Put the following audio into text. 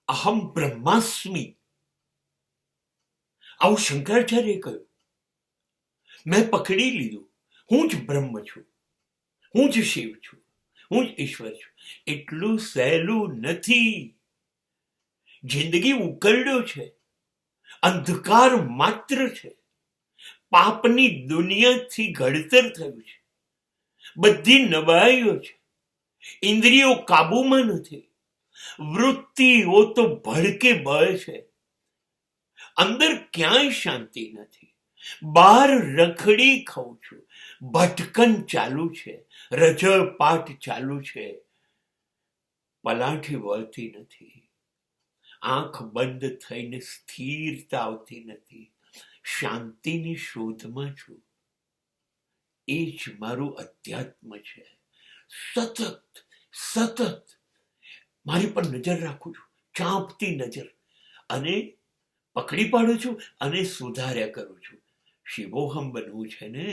અહમ બ્રહ્માસ્મિ, આવું શંકરાચાર્ય કહ્યું. મેં પકડી લીધું, હું જ બ્રહ્મ છું, હું જ શિવ છું, હું જ ઈશ્વર છું. એટલું સહેલું નથી. જિંદગી ઉકરડ્યો છે, અંધકાર માત્ર છે, પાપની દુનિયાથી ઘડતર થયું છે, બધી નબળાઈઓ છે, ઇન્દ્રિયો કાબુમાં નથી, વૃત્તિઓ તો ભડકે બળે છે, અંદર ક્યાંય શાંતિ નથી, બહાર રખડી ખાઉં છું, ભટકન ચાલુ છે, રજપાટ ચાલુ છે, પલાઠી વળતી નથી, આંખ બંધ થઈને સ્થિરતા આવતી નથી, શાંતિની શોધમાં છું. એ જ મારું અધ્યાત્મ છે. સતત સતત મારી પર નજર રાખું છું, ચાંપતી નજર, અને પકડી પાડું છું અને સુધાર્યા કરું છું. શિવોહમ બનવું છે ને,